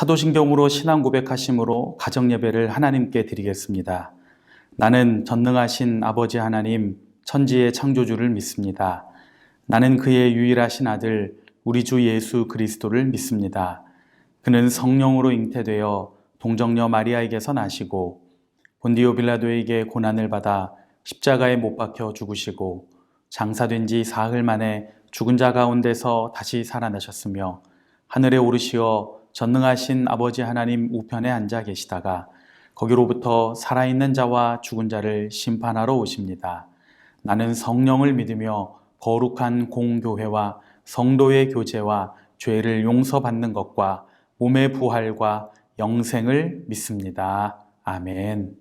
사도신경으로 신앙 고백하심으로 가정예배를 하나님께 드리겠습니다. 나는 전능하신 아버지 하나님, 천지의 창조주를 믿습니다. 나는 그의 유일하신 아들, 우리 주 예수 그리스도를 믿습니다. 그는 성령으로 잉태되어 동정녀 마리아에게서 나시고 본디오 빌라도에게 고난을 받아 십자가에 못 박혀 죽으시고 장사된 지 사흘 만에 죽은 자 가운데서 다시 살아나셨으며 하늘에 오르시어 전능하신 아버지 하나님 우편에 앉아 계시다가 거기로부터 살아있는 자와 죽은 자를 심판하러 오십니다. 나는 성령을 믿으며 거룩한 공교회와 성도의 교제와 죄를 용서받는 것과 몸의 부활과 영생을 믿습니다. 아멘.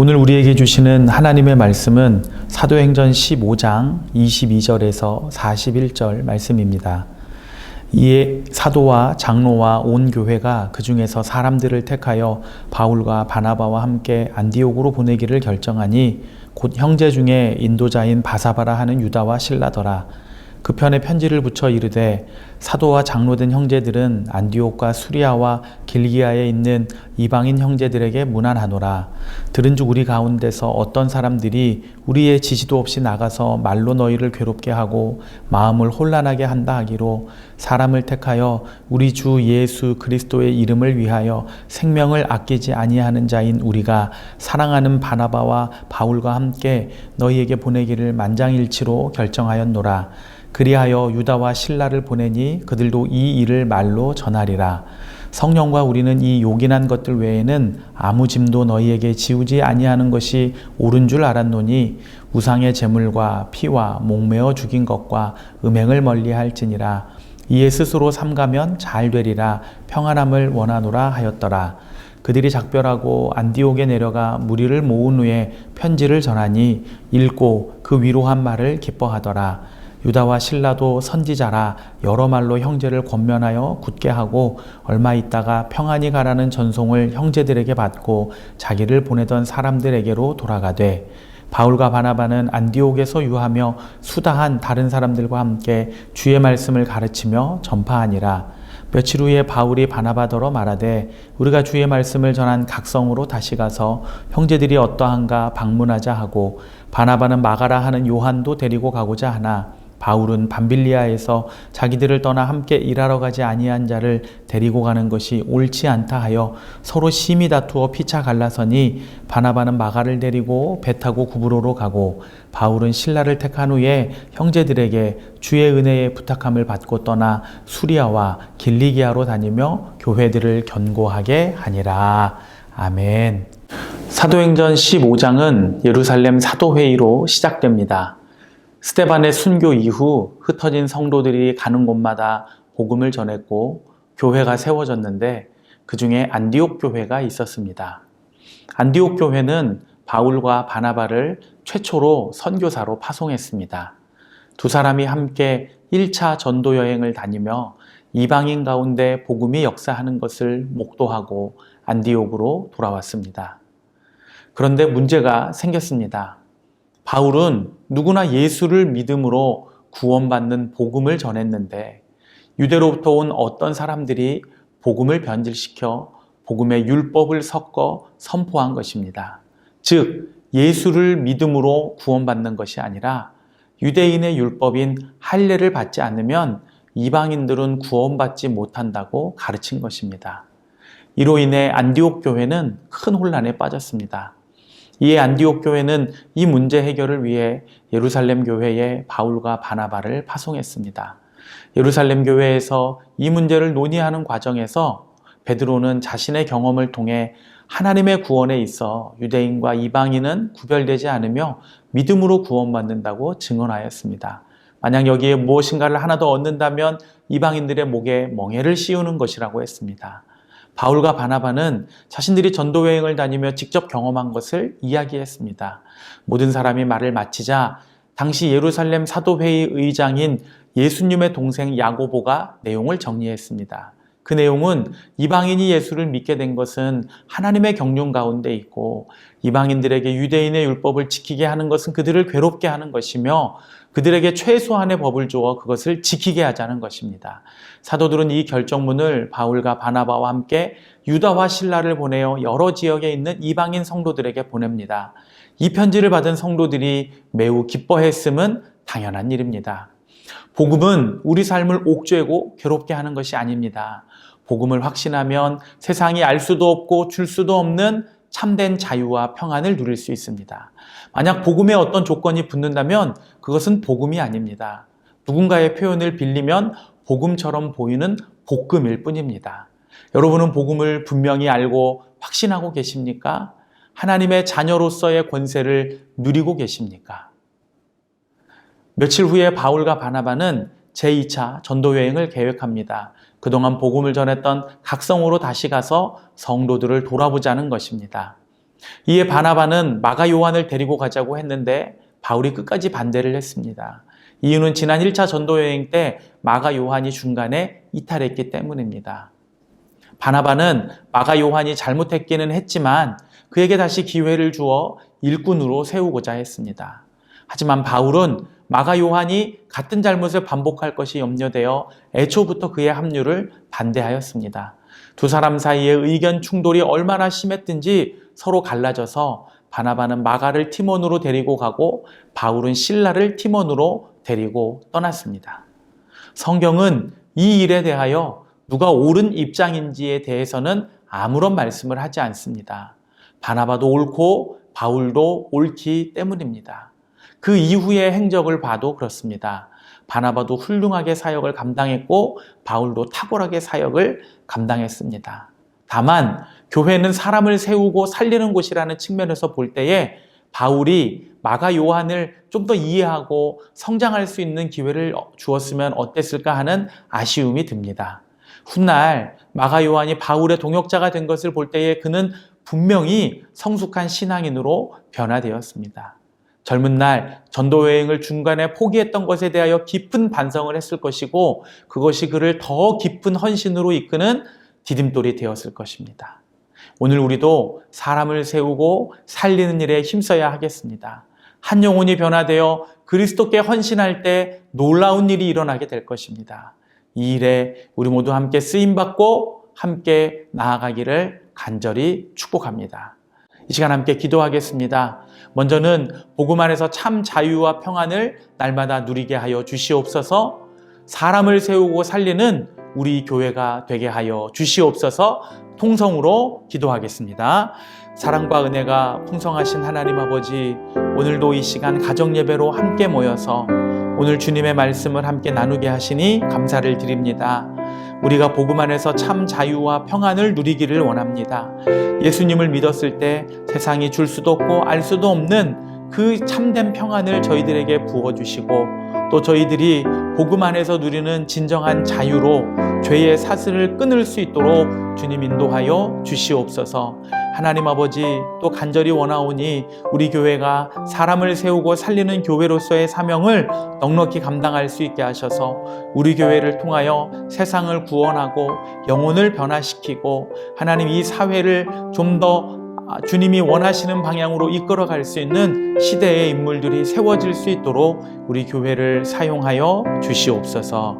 오늘 우리에게 주시는 하나님의 말씀은 사도행전 15장 22절에서 41절 말씀입니다. 이에 사도와 장로와 온 교회가 그 중에서 사람들을 택하여 바울과 바나바와 함께 안디옥으로 보내기를 결정하니 곧 형제 중에 인도자인 바사바라 하는 유다와 실라더라. 그 편에 편지를 붙여 이르되 사도와 장로된 형제들은 안디옥과 수리아와 길기아에 있는 이방인 형제들에게 문안하노라. 들은즉 우리 가운데서 어떤 사람들이 우리의 지시도 없이 나가서 말로 너희를 괴롭게 하고 마음을 혼란하게 한다 하기로 사람을 택하여 우리 주 예수 그리스도의 이름을 위하여 생명을 아끼지 아니하는 자인 우리가 사랑하는 바나바와 바울과 함께 너희에게 보내기를 만장일치로 결정하였노라. 그리하여 유다와 실라를 보내니 그들도 이 일을 말로 전하리라. 성령과 우리는 이 요긴한 것들 외에는 아무 짐도 너희에게 지우지 아니하는 것이 옳은 줄 알았노니 우상의 제물과 피와 목매어 죽인 것과 음행을 멀리할지니라. 이에 스스로 삼가면 잘 되리라. 평안함을 원하노라 하였더라. 그들이 작별하고 안디옥에 내려가 무리를 모은 후에 편지를 전하니 읽고 그 위로한 말을 기뻐하더라. 유다와 실라도 선지자라 여러 말로 형제를 권면하여 굳게 하고 얼마 있다가 평안히 가라는 전송을 형제들에게 받고 자기를 보내던 사람들에게로 돌아가되 바울과 바나바는 안디옥에서 유하며 수다한 다른 사람들과 함께 주의 말씀을 가르치며 전파하니라. 며칠 후에 바울이 바나바더러 말하되 우리가 주의 말씀을 전한 각성으로 다시 가서 형제들이 어떠한가 방문하자 하고 바나바는 마가라 하는 요한도 데리고 가고자 하나 바울은 밤빌리아에서 자기들을 떠나 함께 일하러 가지 아니한 자를 데리고 가는 것이 옳지 않다 하여 서로 심히 다투어 피차 갈라서니 바나바는 마가를 데리고 배 타고 구브로로 가고 바울은 실라를 택한 후에 형제들에게 주의 은혜에 부탁함을 받고 떠나 수리아와 길리기아로 다니며 교회들을 견고하게 하니라. 아멘. 사도행전 15장은 예루살렘 사도회의로 시작됩니다. 스데반의 순교 이후 흩어진 성도들이 가는 곳마다 복음을 전했고 교회가 세워졌는데 그 중에 안디옥 교회가 있었습니다. 안디옥 교회는 바울과 바나바를 최초로 선교사로 파송했습니다. 두 사람이 함께 1차 전도 여행을 다니며 이방인 가운데 복음이 역사하는 것을 목도하고 안디옥으로 돌아왔습니다. 그런데 문제가 생겼습니다. 바울은 누구나 예수를 믿음으로 구원받는 복음을 전했는데 유대로부터 온 어떤 사람들이 복음을 변질시켜 복음의 율법을 섞어 선포한 것입니다. 즉 예수를 믿음으로 구원받는 것이 아니라 유대인의 율법인 할례를 받지 않으면 이방인들은 구원받지 못한다고 가르친 것입니다. 이로 인해 안디옥 교회는 큰 혼란에 빠졌습니다. 이에 안디옥 교회는 이 문제 해결을 위해 예루살렘 교회에 바울과 바나바를 파송했습니다. 예루살렘 교회에서 이 문제를 논의하는 과정에서 베드로는 자신의 경험을 통해 하나님의 구원에 있어 유대인과 이방인은 구별되지 않으며 믿음으로 구원받는다고 증언하였습니다. 만약 여기에 무엇인가를 하나 더 얻는다면 이방인들의 목에 멍에를 씌우는 것이라고 했습니다. 바울과 바나바는 자신들이 전도 여행을 다니며 직접 경험한 것을 이야기했습니다. 모든 사람이 말을 마치자 당시 예루살렘 사도회의 의장인 예수님의 동생 야고보가 내용을 정리했습니다. 그 내용은 이방인이 예수를 믿게 된 것은 하나님의 경륜 가운데 있고 이방인들에게 유대인의 율법을 지키게 하는 것은 그들을 괴롭게 하는 것이며 그들에게 최소한의 법을 주어 그것을 지키게 하자는 것입니다. 사도들은 이 결정문을 바울과 바나바와 함께 유다와 실라를 보내어 여러 지역에 있는 이방인 성도들에게 보냅니다. 이 편지를 받은 성도들이 매우 기뻐했음은 당연한 일입니다. 복음은 우리 삶을 옥죄고 괴롭게 하는 것이 아닙니다. 복음을 확신하면 세상이 알 수도 없고 줄 수도 없는 참된 자유와 평안을 누릴 수 있습니다. 만약 복음에 어떤 조건이 붙는다면 그것은 복음이 아닙니다. 누군가의 표현을 빌리면 복음처럼 보이는 복음일 뿐입니다. 여러분은 복음을 분명히 알고 확신하고 계십니까? 하나님의 자녀로서의 권세를 누리고 계십니까? 며칠 후에 바울과 바나바는 제2차 전도 여행을 계획합니다. 그동안 복음을 전했던 각성으로 다시 가서 성도들을 돌아보자는 것입니다. 이에 바나바는 마가 요한을 데리고 가자고 했는데 바울이 끝까지 반대를 했습니다. 이유는 지난 1차 전도 여행 때 마가 요한이 중간에 이탈했기 때문입니다. 바나바는 마가 요한이 잘못했기는 했지만 그에게 다시 기회를 주어 일꾼으로 세우고자 했습니다. 하지만 바울은 마가 요한이 같은 잘못을 반복할 것이 염려되어 애초부터 그의 합류를 반대하였습니다. 두 사람 사이의 의견 충돌이 얼마나 심했든지 서로 갈라져서 바나바는 마가를 티몬으로 데리고 가고 바울은 실라를 티몬으로 데리고 떠났습니다. 성경은 이 일에 대하여 누가 옳은 입장인지에 대해서는 아무런 말씀을 하지 않습니다. 바나바도 옳고 바울도 옳기 때문입니다. 그 이후의 행적을 봐도 그렇습니다. 바나바도 훌륭하게 사역을 감당했고 바울도 탁월하게 사역을 감당했습니다. 다만 교회는 사람을 세우고 살리는 곳이라는 측면에서 볼 때에 바울이 마가 요한을 좀 더 이해하고 성장할 수 있는 기회를 주었으면 어땠을까 하는 아쉬움이 듭니다. 훗날 마가 요한이 바울의 동역자가 된 것을 볼 때에 그는 분명히 성숙한 신앙인으로 변화되었습니다. 젊은 날 전도 여행을 중간에 포기했던 것에 대하여 깊은 반성을 했을 것이고 그것이 그를 더 깊은 헌신으로 이끄는 디딤돌이 되었을 것입니다. 오늘 우리도 사람을 세우고 살리는 일에 힘써야 하겠습니다. 한 영혼이 변화되어 그리스도께 헌신할 때 놀라운 일이 일어나게 될 것입니다. 이 일에 우리 모두 함께 쓰임받고 함께 나아가기를 간절히 축복합니다. 이 시간 함께 기도하겠습니다. 먼저는 복음 안에서 참 자유와 평안을 날마다 누리게 하여 주시옵소서. 사람을 세우고 살리는 우리 교회가 되게 하여 주시옵소서. 통성으로 기도하겠습니다. 사랑과 은혜가 풍성하신 하나님 아버지, 오늘도 이 시간 가정 예배로 함께 모여서 오늘 주님의 말씀을 함께 나누게 하시니 감사를 드립니다. 우리가 복음 안에서 참 자유와 평안을 누리기를 원합니다. 예수님을 믿었을 때 세상이 줄 수도 없고 알 수도 없는 그 참된 평안을 저희들에게 부어주시고 또 저희들이 복음 안에서 누리는 진정한 자유로 죄의 사슬을 끊을 수 있도록 주님 인도하여 주시옵소서. 하나님 아버지, 또 간절히 원하오니 우리 교회가 사람을 세우고 살리는 교회로서의 사명을 넉넉히 감당할 수 있게 하셔서 우리 교회를 통하여 세상을 구원하고 영혼을 변화시키고 하나님 이 사회를 좀 더 주님이 원하시는 방향으로 이끌어갈 수 있는 시대의 인물들이 세워질 수 있도록 우리 교회를 사용하여 주시옵소서.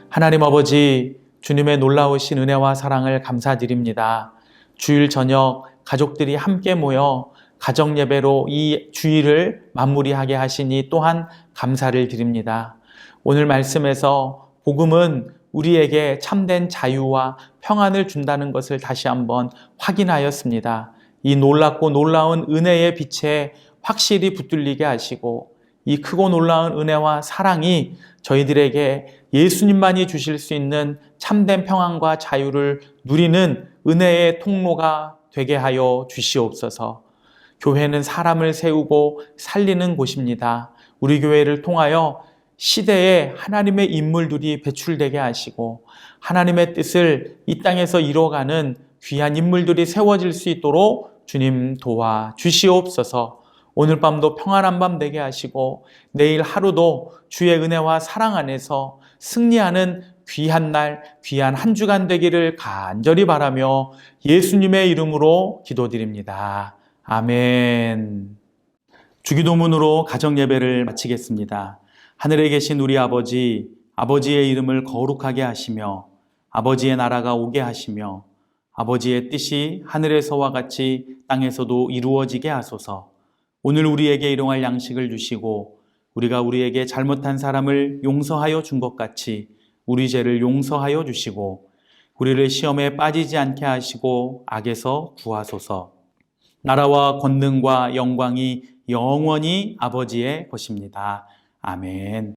하나님 아버지, 주님의 놀라우신 은혜와 사랑을 감사드립니다. 주일 저녁 가족들이 함께 모여 가정 예배로 이 주일을 마무리하게 하시니 또한 감사를 드립니다. 오늘 말씀에서 복음은 우리에게 참된 자유와 평안을 준다는 것을 다시 한번 확인하였습니다. 이 놀랍고 놀라운 은혜의 빛에 확실히 붙들리게 하시고 이 크고 놀라운 은혜와 사랑이 저희들에게 예수님만이 주실 수 있는 참된 평안과 자유를 누리는 은혜의 통로가 되게 하여 주시옵소서. 교회는 사람을 세우고 살리는 곳입니다. 우리 교회를 통하여 시대에 하나님의 인물들이 배출되게 하시고 하나님의 뜻을 이 땅에서 이루어가는 귀한 인물들이 세워질 수 있도록 주님 도와 주시옵소서. 오늘 밤도 평안한 밤 되게 하시고 내일 하루도 주의 은혜와 사랑 안에서 승리하는 귀한 날, 귀한 한 주간 되기를 간절히 바라며 예수님의 이름으로 기도드립니다. 아멘. 주기도문으로 가정예배를 마치겠습니다. 하늘에 계신 우리 아버지, 아버지의 이름을 거룩하게 하시며 아버지의 나라가 오게 하시며 아버지의 뜻이 하늘에서와 같이 땅에서도 이루어지게 하소서. 오늘 우리에게 일용할 양식을 주시고 우리가 우리에게 잘못한 사람을 용서하여 준 것 같이 우리 죄를 용서하여 주시고 우리를 시험에 빠지지 않게 하시고 악에서 구하소서. 나라와 권능과 영광이 영원히 아버지의 것입니다. 아멘.